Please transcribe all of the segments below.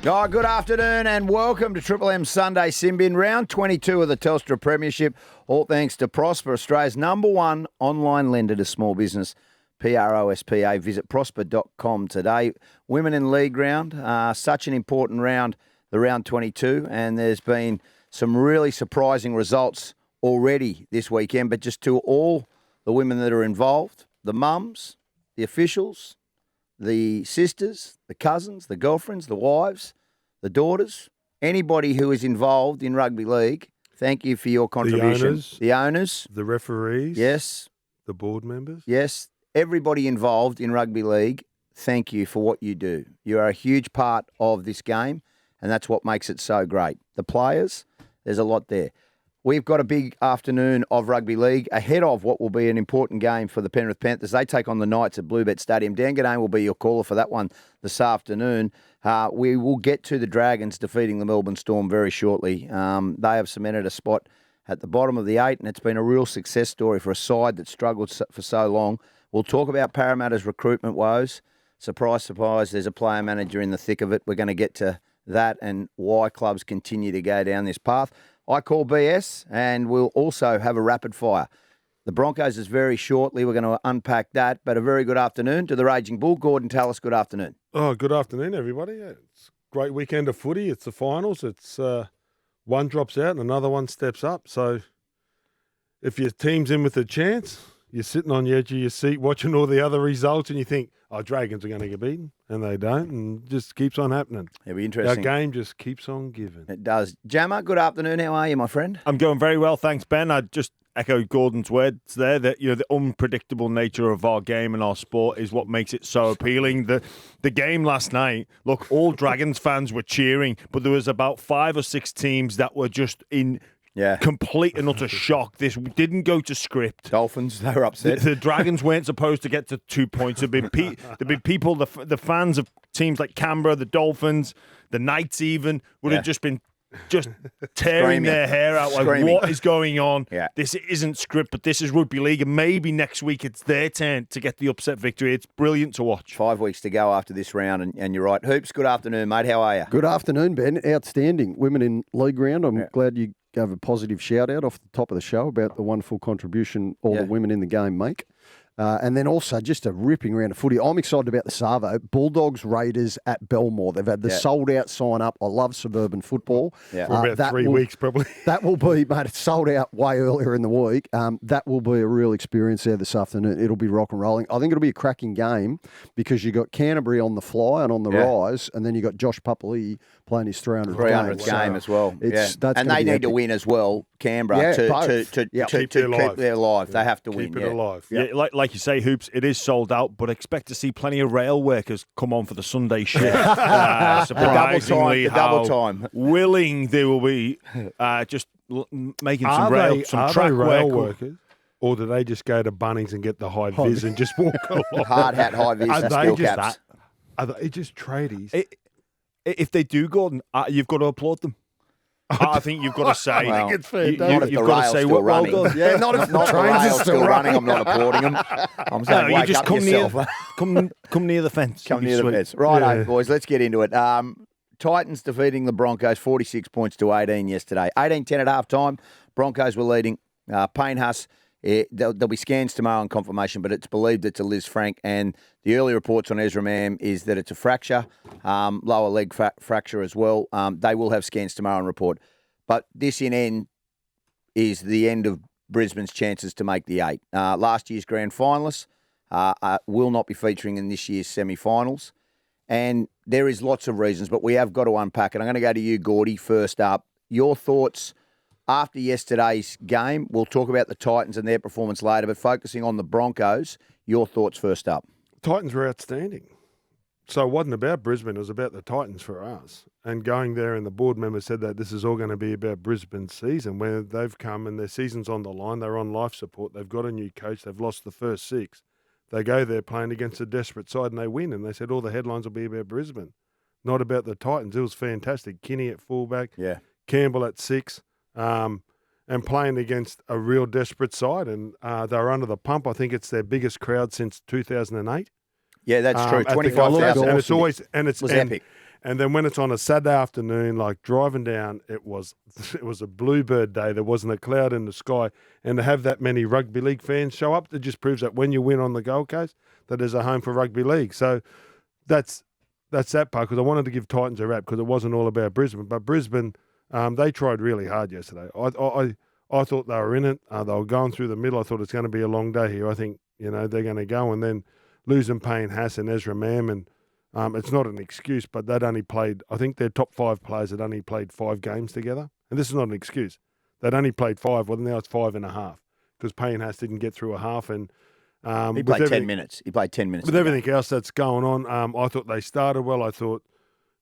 Oh, good afternoon and welcome to Triple M Sunday Simbin, round 22 of the Telstra Premiership. All thanks to Prosper, Australia's #1 online lender to small business. PROSPA. Visit prosper.com today. Women in league round, such an important round, the round 22, and there's been some really surprising results already this weekend. But just to all the women that are involved, the mums, the officials, the sisters, the cousins, the girlfriends, the wives, the daughters, anybody who is involved in rugby league, thank you for your contribution. The owners. The referees. Yes. The board members. Yes. Everybody involved in rugby league, thank you for what you do. You are a huge part of this game, and that's what makes it so great. The players, there's a lot there. We've got a big afternoon of rugby league ahead of what will be an important game for the Penrith Panthers. They take on the Knights at Bluebet Stadium. Dan Gordane will be your caller for that one this afternoon. We will get to the Dragons defeating the Melbourne Storm very shortly. They have cemented a spot at the bottom of the 8, and it's been a real success story for a side that struggled for so long. We'll talk about Parramatta's recruitment woes. Surprise, surprise, there's a player manager in the thick of it. We're going to get to that and why clubs continue to go down this path. I call BS, and we'll also have a rapid fire. The Broncos is very shortly. We're going to unpack that. But a very good afternoon to the Raging Bull. Gordon Tallis, good afternoon. Oh, good afternoon, everybody. It's a great weekend of footy. It's the finals. It's one drops out and another one steps up. So if your team's in with a chance, you're sitting on the edge of your seat watching all the other results and you think, oh, Dragons are going to get beaten. And they don't, and it just keeps on happening. It'll be interesting. Our game just keeps on giving. It does. Jammer, good afternoon. How are you, my friend? I'm going very well, thanks, Ben. I just echo Gordon's words there that the unpredictable nature of our game and our sport is what makes it so appealing. The game last night, look, all Dragons fans were cheering, but there was about 5 or 6 teams that were just in complete and utter shock. This didn't go to script. Dolphins, they were upset. The Dragons weren't supposed to get to 2 points. There've been people, the fans of teams like Canberra, the Dolphins, the Knights even, would have just been tearing their hair out. Like, what is going on? Yeah. This isn't script, but this is rugby league. And maybe next week it's their turn to get the upset victory. It's brilliant to watch. 5 weeks to go after this round, and you're right. Hoops, good afternoon, mate. How are you? Good afternoon, Ben. Outstanding. Women in league round. I'm glad you gave a positive shout out off the top of the show about the wonderful contribution all the women in the game make. And then also just a ripping round of footy. I'm excited about the Savo. Bulldogs Raiders at Belmore. They've had the sold out sign up. I love suburban football. Yeah. For about 3 weeks probably. That will be, mate, it's sold out way earlier in the week. That will be a real experience there this afternoon. It'll be rock and rolling. I think it'll be a cracking game because you got Canterbury on the fly and on the rise, and then you got Josh Papali'i playing his 300th game as well. And they need to win as well, Canberra, to keep their life. They have to win. Keep it alive. Yeah, like you say, Hoops, it is sold out, but expect to see plenty of rail workers come on for the Sunday shift. Surprisingly, the double time. Willing they will be just making some track rail work. workers? Or do they just go to Bunnings and get the high vis and just walk along? Hard hat, high vis, steel caps. Are they just tradies? If they do, Gordon, you've got to applaud them. I think you've got to say. I think it's fair. You've got to say, well done. Yeah, not if the Not trains rail are still running. I'm not applauding them. I'm saying, you just come yourself. come near the fence. Come near the fence. Right, boys, let's get into it. Titans defeating the Broncos 46 points to 18 yesterday. 18-10 at halftime. Broncos were leading. Payne Huss, there'll be scans tomorrow on confirmation, but it's believed it's a Liz Frank. And the early reports on Ezra Mam is that it's a fracture, lower leg fracture as well. They will have scans tomorrow and report. But this in end is the end of Brisbane's chances to make the 8. Last year's grand finalists will not be featuring in this year's semi-finals. And there is lots of reasons, but we have got to unpack it. I'm going to go to you, Gordy, first up. Your thoughts after yesterday's game. We'll talk about the Titans and their performance later, but focusing on the Broncos, your thoughts first up. Titans were outstanding. So it wasn't about Brisbane, it was about the Titans for us. And going there, and the board members said that this is all going to be about Brisbane's season, where they've come and their season's on the line, they're on life support, they've got a new coach, they've lost the first 6. They go there playing against a desperate side and they win. And they said all the headlines will be about Brisbane, not about the Titans. It was fantastic. Kinney at fullback, Campbell at 6, and playing against a real desperate side. And they were under the pump. I think it's their biggest crowd since 2008. Yeah, that's true. 25,000. And it's always, and it's epic. And then when it's on a Saturday afternoon, like driving down, it was a bluebird day. There wasn't a cloud in the sky. And to have that many rugby league fans show up, it just proves that when you win on the Gold Coast, that there's a home for rugby league. So that's that part, because I wanted to give Titans a rap because it wasn't all about Brisbane. But Brisbane, they tried really hard yesterday. I thought they were in it. They were going through the middle. I thought it's going to be a long day here. I think, they're going to go. And then losing Payne Haas and Ezra Mam, it's not an excuse, but they'd only played, I think their top 5 players had only played 5 games together. And this is not an excuse. They'd only played 5. Well, now it's 5.5 because Payne Haas didn't get through a half. And he played 10 minutes. He played 10 minutes. With everything else that's going on, I thought they started well. I thought,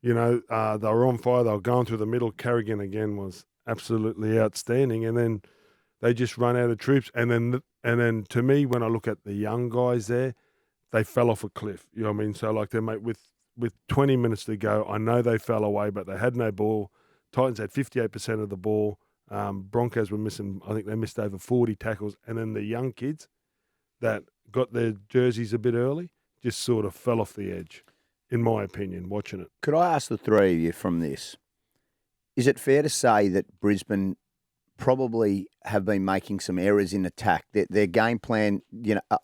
they were on fire. They were going through the middle. Carrigan again was absolutely outstanding. And then they just run out of troops. And then to me, when I look at the young guys there, they fell off a cliff. You know what I mean? So like with 20 minutes to go, I know they fell away, but they had no ball. Titans had 58% of the ball. Broncos were missing, I think they missed over 40 tackles. And then the young kids that got their jerseys a bit early just sort of fell off the edge, in my opinion, watching it. Could I ask the three of you from this? Is it fair to say that Brisbane probably have been making some errors in attack? Their game plan,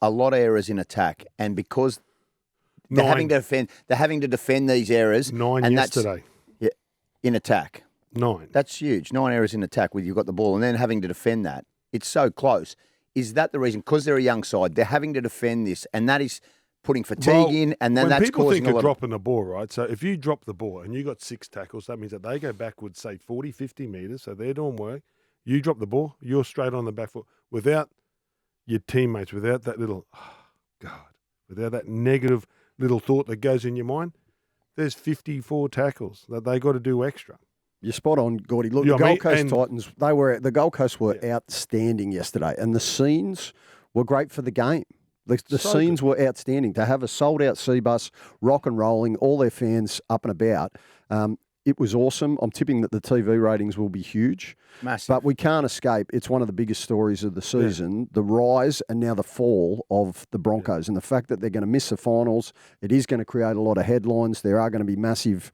a lot of errors in attack, and because they're having to defend these errors. 9 yesterday. In attack. 9. That's huge. 9 errors in attack with you've got the ball, and then having to defend that. It's so close. Is that the reason? Because they're a young side, they're having to defend this, and that is putting fatigue in, and then that's causing a lot. When people think of dropping the ball, right? So if you drop the ball and you got 6 tackles, that means that they go backwards, say 40, 50 metres, so they're doing work. You drop the ball, you're straight on the back foot without your teammates, without that little, without that negative little thought that goes in your mind. There's 54 tackles that they got to do extra. You're spot on, Gordy. Look, the Gold Coast Titans, the Gold Coast were outstanding yesterday, and the scenes were great for the game. The scenes were outstanding. To have a sold-out C-bus, rock and rolling, all their fans up and about, it was awesome. I'm tipping that the TV ratings will be huge. Massive. But we can't escape. It's one of the biggest stories of the season, the rise and now the fall of the Broncos. And the fact that they're going to miss the finals, it is going to create a lot of headlines. There are going to be massive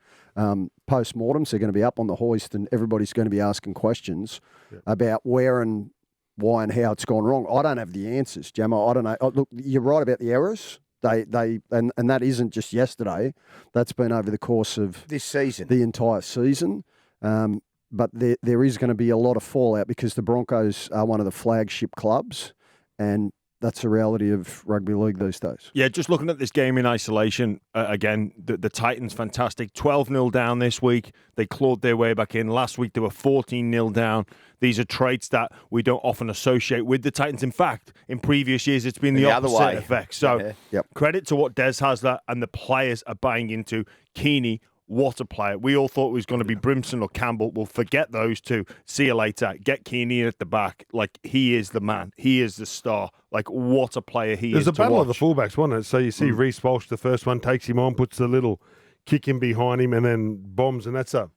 post-mortems. They're going to be up on the hoist and everybody's going to be asking questions about where and why and how it's gone wrong. I don't have the answers, Gemma. I don't know. Look, you're right about the errors. And that isn't just yesterday. That's been over the course of this season, the entire season. But there is going to be a lot of fallout because the Broncos are one of the flagship clubs, and that's the reality of rugby league these days. Yeah, just looking at this game in isolation, again, the Titans, fantastic. 12-0 down this week. They clawed their way back in. Last week, they were 14-0 down. These are traits that we don't often associate with the Titans. In fact, in previous years, it's been the opposite other way. effect. So credit to what Des has that, and the players are buying into. Keeney, what a player. We all thought it was going to be Brimson or Campbell. We'll forget those two. See you later. Get Keeney at the back. Like, he is the man. He is the star. Like, what a player he is. There's a battle of the watch. fullbacks, wasn't it? So you see Reece Walsh, the first one, takes him on, puts the little kick in behind him, and then bombs. And that's a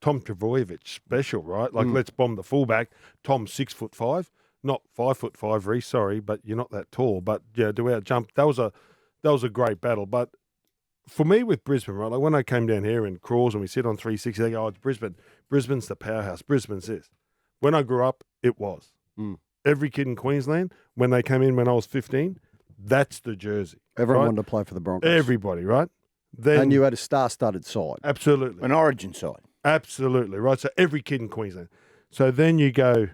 Tom Trbojevic special, right? Like, let's bomb the fullback. Tom's 6'5", not 5'5", Reece, sorry, but you're not that tall. But, yeah, do out jump. That was a great battle. But for me with Brisbane, right, like when I came down here in Crawls and we sit on 360, they go, it's Brisbane. Brisbane's the powerhouse. Brisbane's this. When I grew up, it was. Every kid in Queensland, when they came in when I was 15, that's the jersey. Everyone wanted to play for the Broncos. Everybody, right? Then, and you had a star-studded side. Absolutely. An origin side. Absolutely, right? So every kid in Queensland. So then you go,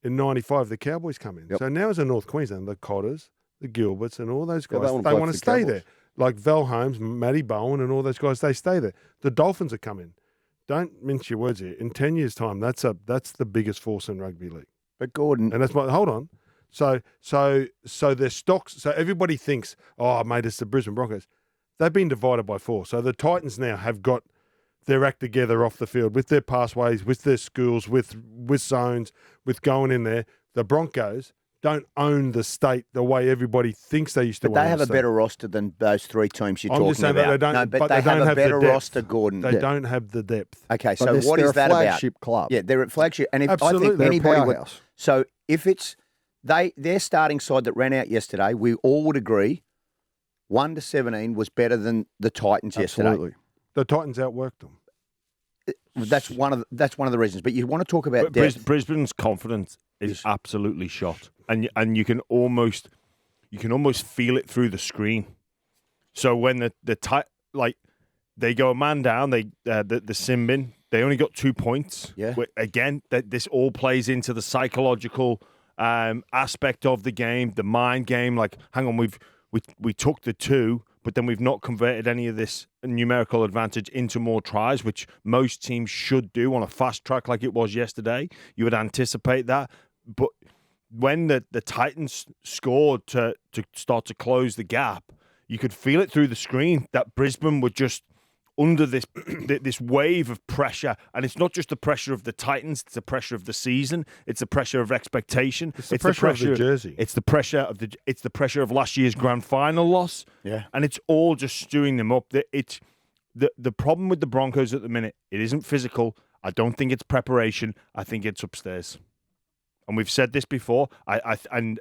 in 95, the Cowboys come in. Yep. So now as a North Queensland, the Cotters, the Gilberts and all those guys, they they want to stay Cowboys. there. Like Val Holmes, Matty Bowen and all those guys, they stay there. The Dolphins are coming. Don't mince your words here. In 10 years' time, that's the biggest force in rugby league. But Gordon, And that's why, hold on. So their stocks, so everybody thinks, oh, mate, it's the Brisbane Broncos. They've been divided by 4. So the Titans now have got their act together off the field with their pathways, with their schools, with zones, with going in there. The Broncos don't own the state the way everybody thinks they used to. But they have a better roster than those 3 teams you're talking just saying about. that they don't, no, but but they don't have a have the better depth. roster, Gordon. They don't have the depth. Okay, But so they're- what they're is a that about? flagship club. Yeah, they're a flagship, and if, I Absolutely. think They're a anybody would. powerhouse. So if it's their starting side that ran out yesterday, we all would agree 1 to 17 was better than the Titans yesterday. Absolutely. The Titans outworked them. That's one of the reasons. But you want to talk about But depth. Brisbane's confidence is absolutely shot, and you can almost feel it through the screen. So when they go a man down, the Simbin, they only got 2 points. Yeah. Again, this all plays into the psychological aspect of the game, the mind game. Like, hang on, we took the 2, but then we've not converted any of this numerical advantage into more tries, which most teams should do on a fast track like it was yesterday. You would anticipate that. But when the Titans scored to start to close the gap, you could feel it through the screen that Brisbane were just under this wave of pressure. And it's not just the pressure of the Titans, it's the pressure of the season, it's the pressure of expectation. It's the pressure of the jersey. It's the pressure of last year's grand final loss. Yeah. And it's all just stewing them up. It's the problem with the Broncos at the minute, it isn't physical. I don't think it's preparation. I think it's upstairs. And we've said this before, and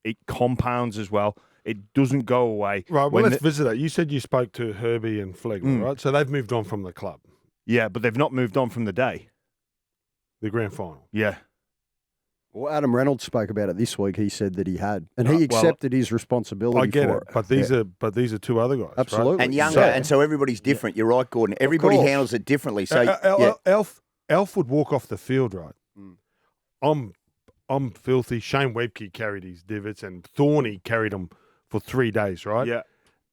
it compounds as well. It doesn't go away. Right, well, let's visit that. You said you spoke to Herbie and Flegler, right? So they've moved on from the club. Yeah, but they've not moved on from the day. The grand final. Yeah. Well, Adam Reynolds spoke about it this week. He said that he had, and he accepted his responsibility. I get for it, but these are 2 other guys, absolutely, right? And younger, and so everybody's different. You're right, Gordon. Everybody handles it differently. So Elf would walk off the field, right? I'm filthy. Shane Webke carried his divots, and Thorny carried them for 3 days, right? Yeah.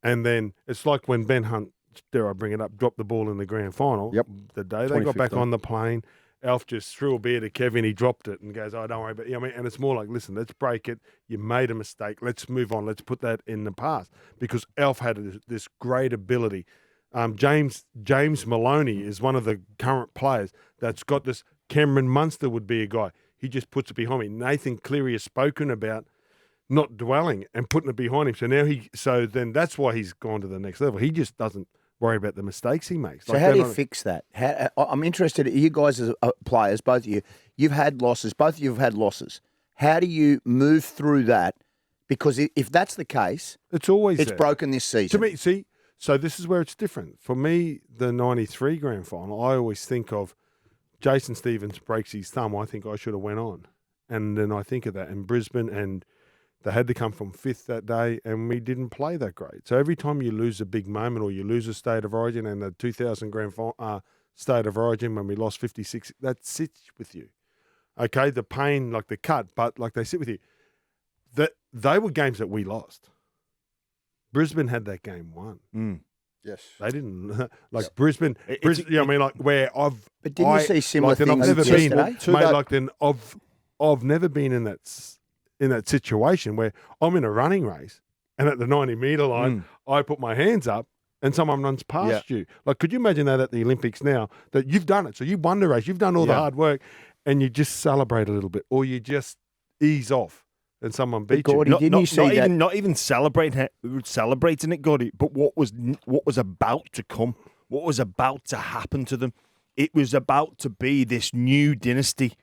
And then it's like when Ben Hunt, dare I bring it up, dropped the ball in the grand final. Yep. The day they got back on the plane, Alf just threw a beer to Kevin. He dropped it and goes, "Oh, don't worry." But and it's more like, listen, let's break it. You made a mistake. Let's move on. Let's put that in the past, because Alf had this great ability. James Maloney is one of the current players that's got this. Cameron Munster would be a guy. He just puts it behind me. Nathan Cleary has spoken about not dwelling and putting it behind him. So then that's why he's gone to the next level. He just doesn't worry about the mistakes he makes. So how do you fix that? I'm interested. You guys as players, both of you, you've had losses. Both of you have had losses. How do you move through that? Because if that's the case, it's always there. broken this season. To me, see, so this is where it's different. For me, the 93 grand final, I always think of Jason Stevens breaks his thumb. I think I should have went on. And then I think of that in Brisbane, and they had to come from 5th that day, and we didn't play that great. So every time you lose a big moment, or you lose a State of Origin, and the 2000 grand State of Origin when we lost 56, that sits with you. Okay, the pain, like the cut, but like they sit with you. They were games that we lost. Brisbane had that game won. Yes, they didn't like Brisbane. Where I've. But didn't you see similar things I've never yesterday? I've never been in that situation where I'm in a running race, and at the 90-meter line, I put my hands up and someone runs past you. Like, could you imagine that at the Olympics now, that you've done it? So you've won the race, you've done all the hard work, and you just celebrate a little bit, or you just ease off and someone beats you. Not even celebrating it, Gordy, but what was about to come, what was about to happen to them. It was about to be this new dynasty,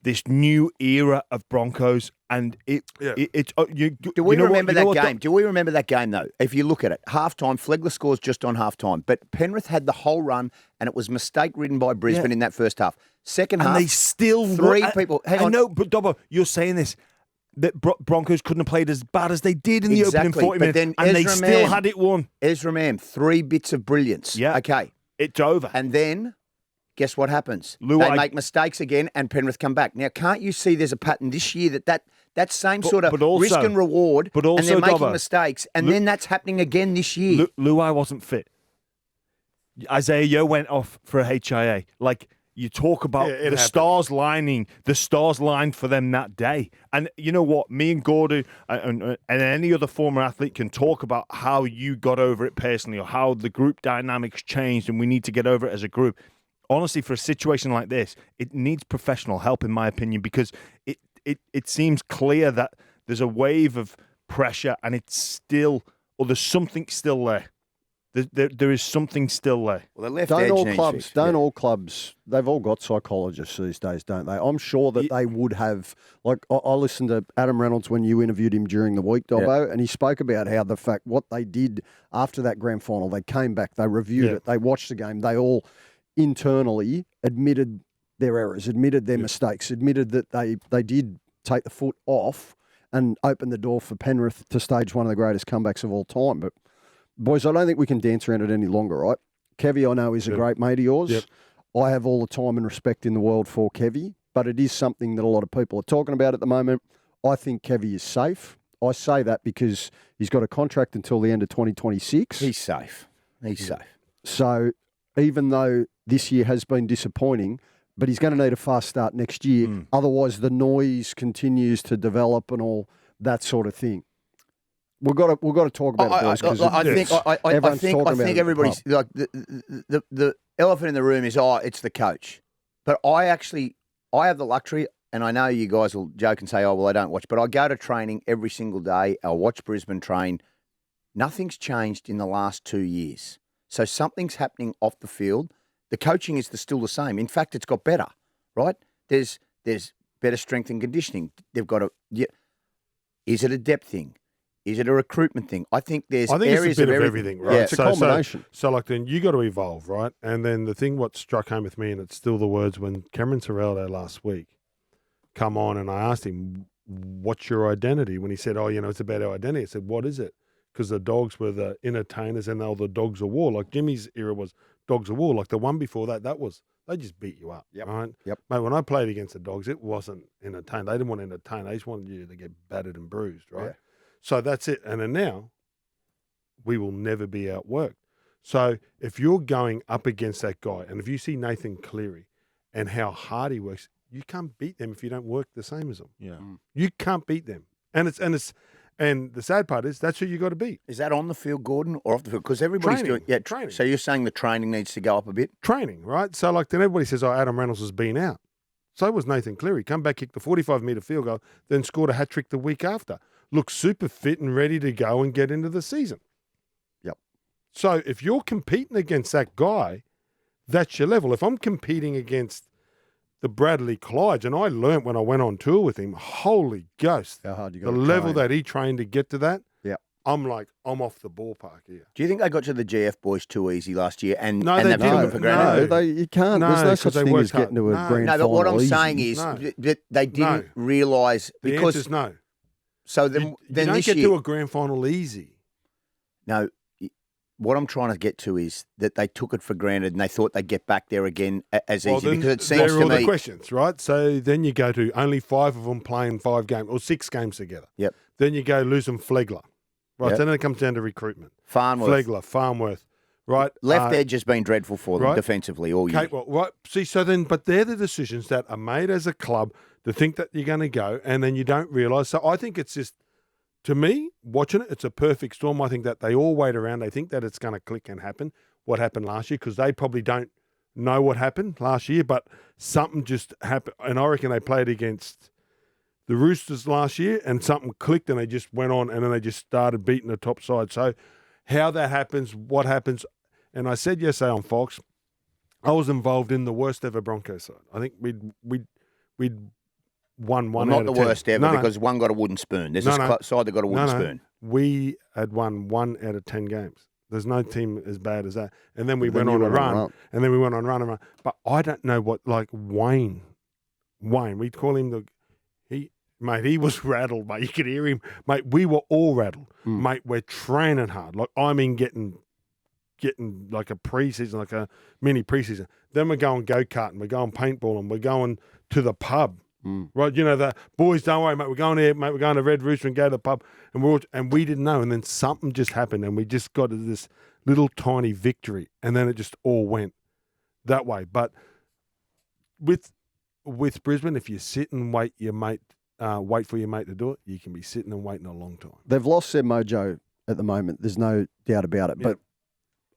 this new era of Broncos, and Do we remember that game? Do we remember that game though? If you look at it, halftime, Flegler scores just on halftime, but Penrith had the whole run, and it was mistake-ridden by Brisbane in that first half. Second half, and they still people. Hang on, I know, but Dobbo, you're saying this. That Broncos couldn't have played as bad as they did in the opening 40 minutes, and they still had it won. Ezra Mam, 3 bits of brilliance. Yeah. Okay. It's over. And then, guess what happens? They make mistakes again, and Penrith come back. Now, can't you see there's a pattern this year that same sort of risk and reward, but also, and they're making mistakes, and then that's happening again this year? Luai wasn't fit. Isaiah Yeo went off for a HIA. Like, you talk about the stars lined for them that day. And you know what? Me and Gordon and any other former athlete can talk about how you got over it personally, or how the group dynamics changed, and we need to get over it as a group. Honestly, for a situation like this, it needs professional help, in my opinion, because it seems clear that there's a wave of pressure, and it's still, or there's something still there. there is something still there. Well, the left Don't edge all needs clubs? fixed. Don't all clubs? They've all got psychologists these days, don't they? I'm sure that they would have. Like I listened to Adam Reynolds when you interviewed him during the week, Dobbo, and he spoke about how the fact what they did after that grand final, they came back, they reviewed it, they watched the game, they all internally admitted their errors, admitted their mistakes, admitted that they did take the foot off and open the door for Penrith to stage one of the greatest comebacks of all time. But boys, I don't think we can dance around it any longer, right? Kevy, I know, is a great mate of yours. Yep. I have all the time and respect in the world for Kevy, but it is something that a lot of people are talking about at the moment. I think Kevy is safe. I say that because he's got a contract until the end of 2026. He's safe. He's safe. So even though this year has been disappointing, but he's going to need a fast start next year. Otherwise, the noise continues to develop and all that sort of thing. We've got to talk about it, boys. I think everybody's like the elephant in the room is it's the coach, but I have the luxury, and I know you guys will joke and say, oh well, I don't watch, but I go to training every single day. I watch Brisbane train. Nothing's changed in the last 2 years, so something's happening off the field. The coaching is still the same. In fact, it's got better, right? There's better strength and conditioning. They've got is it a depth thing? Is it a recruitment thing? I think it's areas a bit of everything, right? Yeah. It's a combination. So like then you got to evolve, right? And then the thing what struck home with me, and it's still the words when Cameron Ciraldo last week come on, and I asked him, what's your identity? When he said, it's about our identity. I said, what is it? Because the Dogs were the entertainers and they were the Dogs of war. Like Jimmy's era was Dogs of war. Like the one before that was, they just beat you up, right? Yep. Mate, when I played against the Dogs, it wasn't entertained. They didn't want to entertain. They just wanted you to get battered and bruised, right? Yeah. So that's it. And then now, we will never be outworked. So if you're going up against that guy, and if you see Nathan Cleary and how hard he works, you can't beat them if you don't work the same as them. Yeah. You can't beat them. And the sad part is that's who you got to beat. Is that on the field, Gordon, or off the field? Because everybody's Training. doing Training. So you're saying the training needs to go up a bit? Training, right? So like then everybody says, Adam Reynolds has been out. So was Nathan Cleary. Come back, kicked the 45-metre field goal, then scored a hat-trick the week after. Looked super fit and ready to go and get into the season. Yep. So if you're competing against that guy, that's your level. If I'm competing against the Bradley Clydes, and I learnt when I went on tour with him, holy ghost, how hard you got the to level train. that he trained to get to that, Yep. I'm off the ballpark here. Do you think they got to the GF boys too easy last year? And No, and they they've taken didn't. it for granted? No, you can't. No, There's no 'cause such they thing worked as getting to a hard. grand No, final but what I'm easy. saying is No. that they didn't realise The because answer's no. so then You then don't this get year to a grand final easy. no. What I'm trying to get to is that they took it for granted and they thought they'd get back there again as easy because it seems there to are all the me. questions, right? So then you go to only 5 of them playing 5 games or 6 games together. Yep. Then you go losing Flegler, right? Yep. So then it comes down to recruitment. Farnworth. Farnworth, right? Left edge has been dreadful for them right. defensively all year. Capewell, right? See, so then, but they're the decisions that are made as a club to think that you're going to go, and then you don't realise. So I think it's just, to me, watching it, it's a perfect storm. I think that they all wait around. They think that it's going to click and happen. What happened last year? Because they probably don't know what happened last year, but something just happened. And I reckon they played against the Roosters last year, and something clicked, and they just went on, and then they just started beating the top side. So how that happens, what happens, and I said yesterday on Fox, I was involved in the worst ever Broncos side. I think we'd won one Well, out not of the 10. worst ever because one got a wooden spoon. There's a side that got a wooden spoon. We had won 1 out of 10 games. There's no team as bad as that. And then we went on a run. And then we went on run and run. But I don't know what, like Wayne, we'd call him mate, he was rattled, mate. You could hear him. Mate, we were all rattled. Mate, we're training hard. Like, I mean, getting like a preseason, like a mini preseason. Then we're going go-karting. We're going paintballing. We're going to the pub. Right, you know, the boys, don't worry, mate, we're going here, mate, we're going to Red Rooster and go to the pub. And we didn't know. And then something just happened and we just got this little tiny victory. And then it just all went that way. But with Brisbane, if you sit and wait for your mate to do it, you can be sitting and waiting a long time. They've lost their mojo at the moment. There's no doubt about it. Yeah. But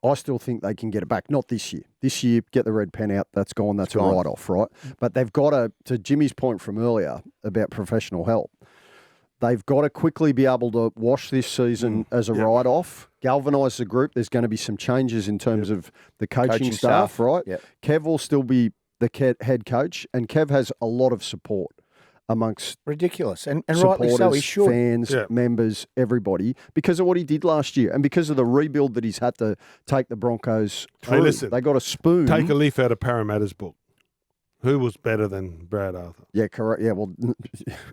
I still think they can get it back. Not this year. This year, get the red pen out. That's gone. That's a write-off, right? But they've got to Jimmy's point from earlier about professional help, They've got to quickly be able to wash this season as a write-off, galvanise the group. There's going to be some changes in terms of the coaching staff, right? Yep. Kev will still be the head coach, and Kev has a lot of support amongst Ridiculous. And rightly supporters, so, he should. fans, members, everybody, because of what he did last year and because of the rebuild that he's had to take the Broncos through. Hey, listen, they got a spoon. Take a leaf out of Parramatta's book. Who was better than Brad Arthur? Yeah, correct. Yeah, well,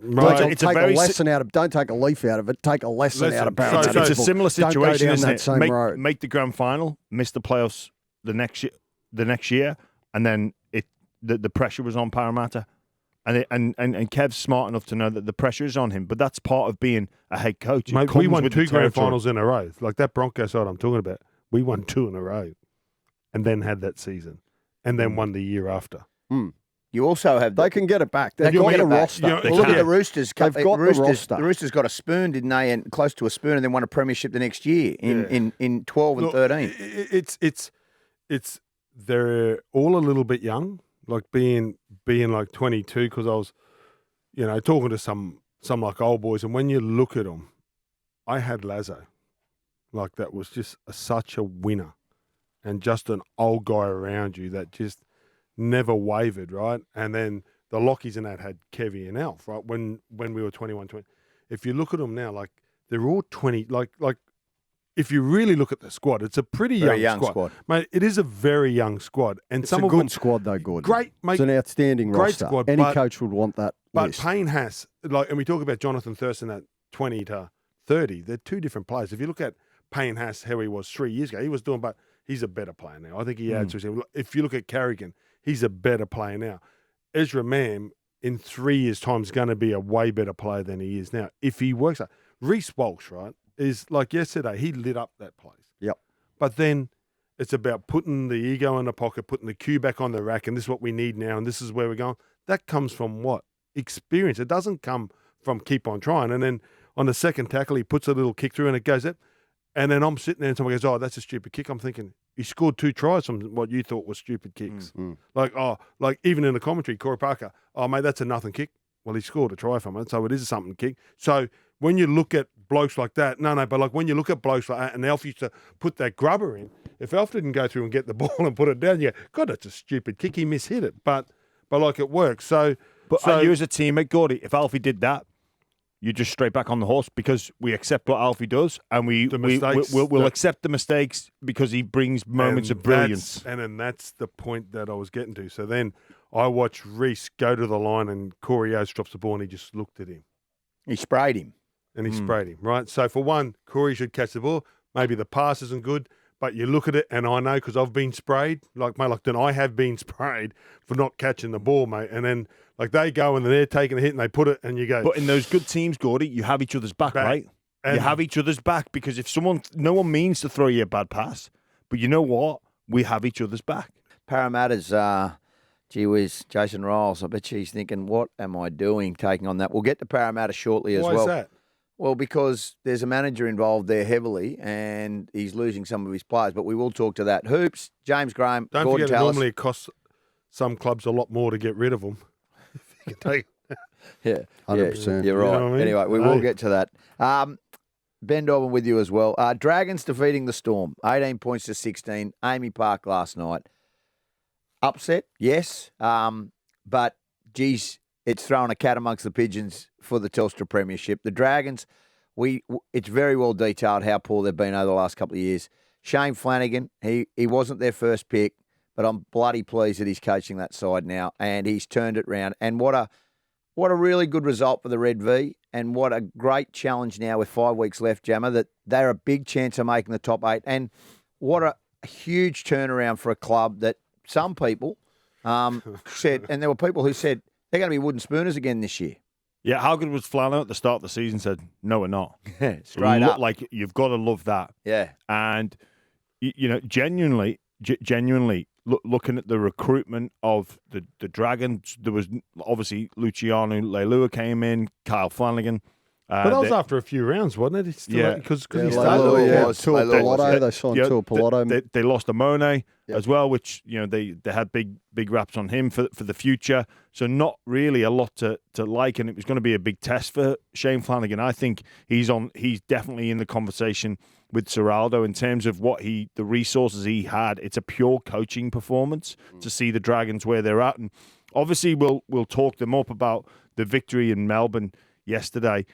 Right. don't It's take a very a lesson out of. Don't take a leaf out of it. Take a lesson out of Parramatta's So- It's a book. similar Don't go situation, down isn't that it? same road. Make the grand final, miss the playoffs the next year, and then the pressure was on Parramatta, and Kev's smart enough to know that the pressure is on him. But that's part of being a head coach. It Mate, we comes won with 2 the grand territory. finals in a row. Like that Broncos side I'm talking about. We won 2 in a row, and then had that season, and then won the year after. You also have They can get it back. They've They got can the get it back. roster. You know, Well, look at can. the Roosters. They've got the roster. The Roosters got a spoon, didn't they? And close to a spoon, and then won a premiership the next year in 12 and Look, 13. It's they're all a little bit young, like being like 22. Because I was, talking to some like old boys, and when you look at them, I had Lazo, like that was just such a winner, and just an old guy around you that just never wavered, right? And then the Lockies and that had Kevy and Alf, right? When we were 21, 20. If you look at them now, like they're all 20, like if you really look at the squad, it's a pretty Very young young squad. Mate, it is a very young squad. And It's some a of good them, squad, though, Gordon. great, mate. It's an outstanding great roster. squad, Any but- coach would want that But list. Payne has, and we talk about Jonathan Thurston at 20 to 30. They're two different players. If you look at Payne Haas, how he was 3 years ago, he was doing, but he's a better player now. I think he adds to him. If you look at Carrigan, he's a better player now. Ezra Mam, in 3 years' time, is going to be a way better player than he is now. If he works out. Reece Walsh, right, is like yesterday, he lit up that place. Yep. But then it's about putting the ego in the pocket, putting the cue back on the rack, and this is what we need now, and this is where we're going. That comes from what? Experience. It doesn't come from keep on trying. And then on the second tackle, he puts a little kick through and it goes up. And then I'm sitting there and someone goes, oh, that's a stupid kick. I'm thinking, he scored 2 tries from what you thought were stupid kicks. Like even in the commentary, Corey Parker, oh, mate, that's a nothing kick. Well, he scored a try from it, so it is a something kick. So when you look at blokes like that, but like when you look at blokes like that, and Alf used to put that grubber in, if Alf didn't go through and get the ball and put it down, God, that's a stupid kick. He mishit it. But like it works. So you as a teammate, Gordy, if Alfie did that, you're just straight back on the horse because we accept what Alfie does and we'll accept the mistakes because he brings moments of brilliance. And then that's the point that I was getting to. So then I watched Reece go to the line and Corey Oates drops the ball and he just looked at him. He sprayed him. And he sprayed him, right? So for one, Corey should catch the ball. Maybe the pass isn't good, but you look at it, and I know because I've been sprayed, then I have been sprayed for not catching the ball, mate. And then they go and they're taking a hit and they put it, and you go. But in those good teams, Gordy, you have each other's back. Right? You have each other's back because if no one means to throw you a bad pass, but you know what? We have each other's back. Parramatta's, gee whiz, Jason Riles, I bet she's thinking, what am I doing taking on that? We'll get to Parramatta shortly as well. Why is that? Well, because there's a manager involved there heavily and he's losing some of his players, but we will talk to that. Hoops, James Graham, Don't Gorden forget, Tallis. normally it costs some clubs a lot more to get rid of them. Yeah, 100%. You're right. You know what I mean? Anyway, we will get to that. Ben Dobbin with you as well. Dragons defeating the Storm, 18 points to 16. Amy Park last night. Upset, yes, but geez, it's throwing a cat amongst the pigeons for the Telstra Premiership. The Dragons, it's very well detailed how poor they've been over the last couple of years. Shane Flanagan, he wasn't their first pick, but I'm bloody pleased that he's coaching that side now, and he's turned it round. And what a really good result for the Red V, and what a great challenge now with 5 weeks left, Jammer, that they're a big chance of making the top 8. And what a huge turnaround for a club that some people said, and there were people who said, they're going to be wooden spooners again this year. Yeah, how good was Flannel at the start of the season? Said, no, we're not. Straight up. Like, you've got to love that. Yeah. And, genuinely, looking at the recruitment of the Dragons, there was obviously Luciano Leilua came in, Kyle Flanagan. But that was after a few rounds, wasn't it? Because he They started. lost. Tua Pilato. They signed Tua Pilato. They lost Amone as well, which they had big raps on him for the future. So not really a lot to like, and it was going to be a big test for Shane Flanagan. I think he's definitely in the conversation with Serraldo in terms of the resources he had. It's a pure coaching performance to see the Dragons where they're at, and obviously we'll talk them up about the victory in Melbourne yesterday,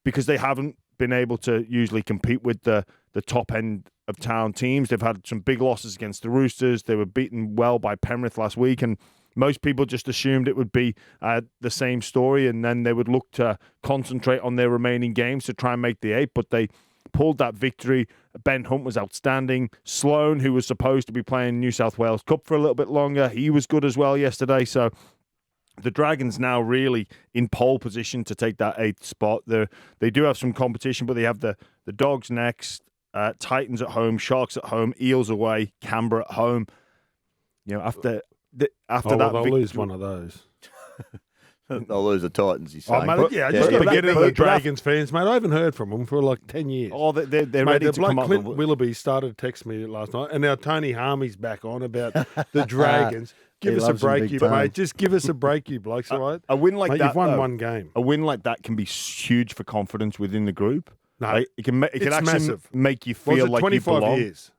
because they haven't been able to usually compete with the top end of town teams. They've had some big losses against the Roosters. They were beaten well by Penrith last week, and most people just assumed it would be the same story, and then they would look to concentrate on their remaining games to try and make the 8, but they pulled that victory. Ben Hunt was outstanding. Sloan, who was supposed to be playing New South Wales Cup for a little bit longer, he was good as well yesterday. So the Dragons now really in pole position to take that 8th spot. They do have some competition, but they have the Dogs next, Titans at home, Sharks at home, Eels away, Canberra at home. After that, they'll lose one of those. They'll lose the Titans, he's saying. Mate, I just got to get into the Dragons fans, mate. I haven't heard from them for like 10 years. Oh, they're ready to come up. Clint Willoughby started to text me last night, and now Tony Harmy's back on about the Dragons. Give us a break, you mate. Just give us a break, you blokes, all right? A win like mate, that, you've won one game. A win like that can be huge for confidence within the group. No, it can actually massive. make you feel like 25 you belong. years.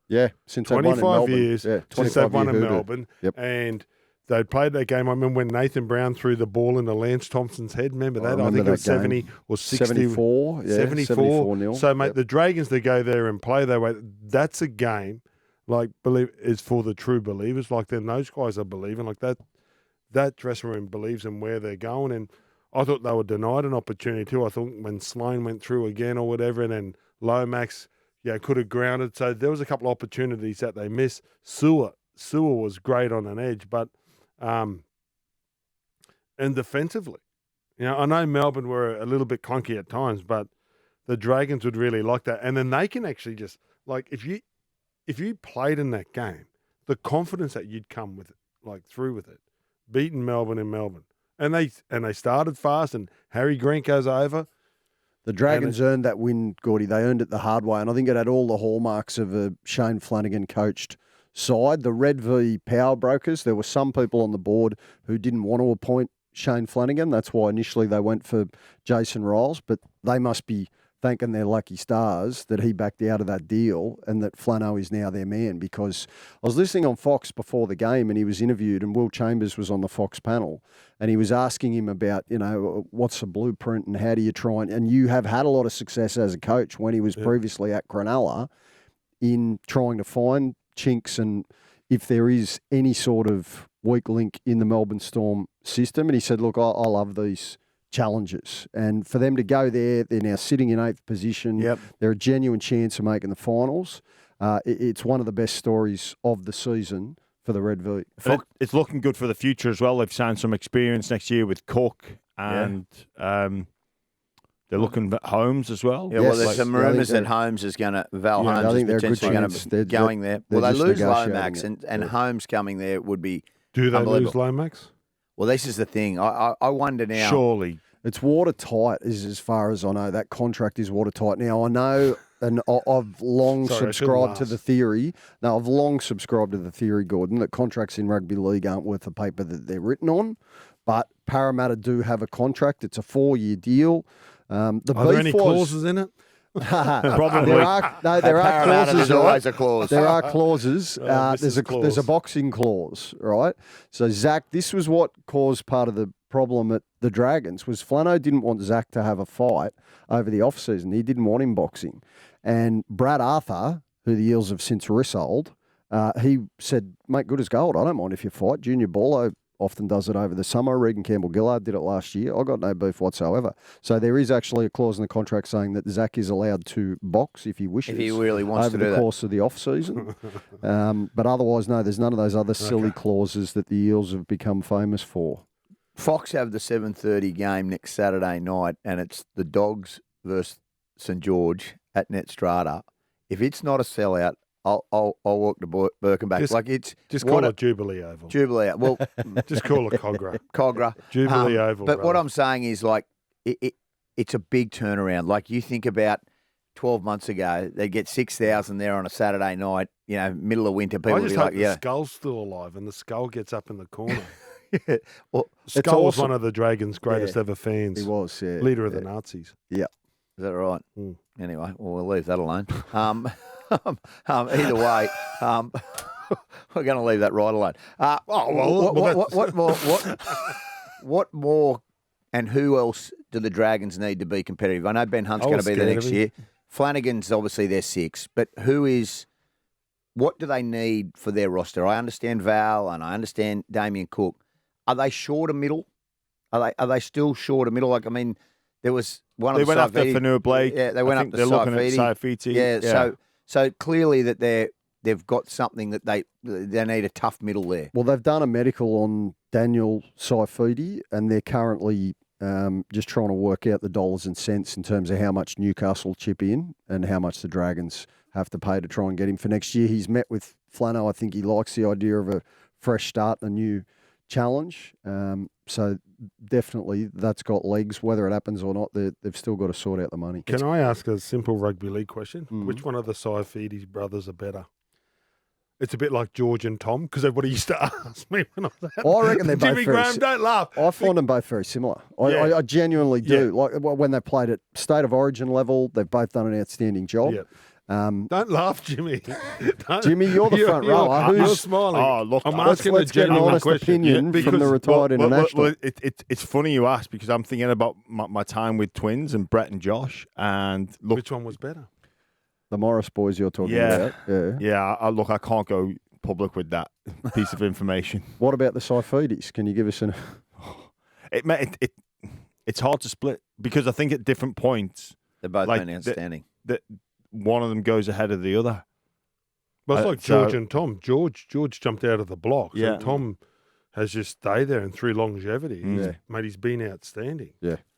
Yeah, since 25 years since they've won in Melbourne. Yep. And they played that game. I remember when Nathan Brown threw the ball into Lance Thompson's head. Remember that? I think it was 70 or 60. 74. Yeah, 74 nil. So, mate, the Dragons that go there and play that way, that's a game, is for the true believers. Like, then those guys are believing. Like, that dressing room believes in where they're going. And I thought they were denied an opportunity too. I thought when Sloan went through again or whatever, and then Lomax, could have grounded. So there was a couple of opportunities that they missed. Sewer was great on an edge, but and defensively, I know Melbourne were a little bit clunky at times, but the Dragons would really like that. And then they can actually just if you played in that game, the confidence that you'd come with it, through with it, beating Melbourne in Melbourne, and they started fast, and Harry Grant goes over. The Dragons earned that win, Gordy. They earned it the hard way, and I think it had all the hallmarks of a Shane Flanagan coached side. The Red V power brokers, there were some people on the board who didn't want to appoint Shane Flanagan. That's why initially they went for Jason Riles, but they must be thanking their lucky stars that he backed out of that deal and that Flano is now their man, because I was listening on Fox before the game and he was interviewed, and Will Chambers was on the Fox panel, and he was asking him about, what's the blueprint and how do you try and you have had a lot of success as a coach when he was previously at Cronulla in trying to find chinks and if there is any sort of weak link in the Melbourne Storm system. And he said, look, I love these challenges. And for them to go there, they're now sitting in 8th position. Yep. They're a genuine chance of making the finals. It's one of the best stories of the season for the Red V. It's looking good for the future as well. They've signed some experience next year with Cook and they're looking at Holmes as well. Yeah, well, there's some rumours that Holmes is going to, Holmes is potentially going to be going there. Well, they lose Lomax and Holmes coming there would be Do they lose Lomax? Well, this is the thing. I wonder now. Surely. It's watertight, as far as I know. That contract is watertight. Now, I know, and I've long subscribed to the theory. No, I've long subscribed to the theory, Gordon, that contracts in rugby league aren't worth the paper that they're written on. But Parramatta do have a contract. It's a 4-year deal. Are there any clauses in it? Probably. There are clauses. There's always a clause. There are clauses. There's a boxing clause, right? So, Zach, this was what caused part of the problem at the Dragons, was Flano didn't want Zach to have a fight over the off-season. He didn't want him boxing. And Brad Arthur, who the Eels have since resold, he said, mate, good as gold. I don't mind if you fight. Junior Borlo often does it over the summer. Regan Campbell-Gillard did it last year. I got no beef whatsoever. So there is actually a clause in the contract saying that Zach is allowed to box if he wishes. If he really wants to do that. over the course of the off-season. But otherwise, no, there's none of those other silly clauses that the Eels have become famous for. Fox have the 7:30 game next Saturday night, and it's the Dogs versus St George at Netstrata. If it's not a sellout, I'll walk to Birkenback. Just call it Jubilee Oval. Jubilee. Well, just call it Cogra. Cogra. Jubilee Oval. But brother. what I'm saying is, it's a big turnaround. Like you think about 12 months ago, they get 6,000 there on a Saturday night, middle of winter. People I would just be hope like, the yeah. skull's still alive and the skull gets up in the corner. Well, Skull was awesome. one of the Dragons' greatest ever fans. He was, yeah. Leader of the Nazis. Yeah. is that right? Mm. Anyway, we'll leave that alone. Either way, we're going to leave that right alone. What more and who else do the Dragons need to be competitive? I know Ben Hunt's going to be there next year. Flanagan's obviously their 6, but what do they need for their roster? I understand Val and I understand Damien Cook. Are they short a middle? Are they still short a middle? Like, I mean, there was one of They the went after Saifidi- Fanua Blake. Yeah, they went up to they're looking at Saifidi. Saifidi. Yeah, so clearly that they've got something that they need a tough middle there. Well, they've done a medical on Daniel Saifidi, and they're currently just trying to work out the dollars and cents in terms of how much Newcastle chip in and how much the Dragons have to pay to try and get him for next year. He's met with Flano. I think he likes the idea of a fresh start, a new challenge. So definitely that's got legs. Whether it happens or not, they've still got to sort out the money. Can I ask a simple rugby league question? Which one of the Saifidi brothers are better? It's a bit like George and Tom, because everybody used to ask me when I was at I reckon they're both Jimmy very Graham, don't laugh. I find them both very similar. Yeah. I genuinely do. Yeah. Like when they played at State of Origin level, they've both done an outstanding job. Yeah. Don't laugh, Jimmy. Jimmy, you're the front rower. You're Who's smiling. Oh, look, I'm let's asking Let's a get an genuine honest question. opinion from the retired international. Well, it's funny you ask, because I'm thinking about my time with Twins and Brett and Josh, and look, Which one was better? The Morris boys you're talking Yeah. about. Yeah. I can't go public with that piece of information. What about the Saifidis? Can you give us an... It's hard to split, because I think at different points They're both like been outstanding. that one of them goes ahead of the other. Well, it's like George so- and Tom. George jumped out of the blocks, Yeah. and Tom has just stayed there and through longevity. Yeah. Mate, he's been outstanding. Yeah.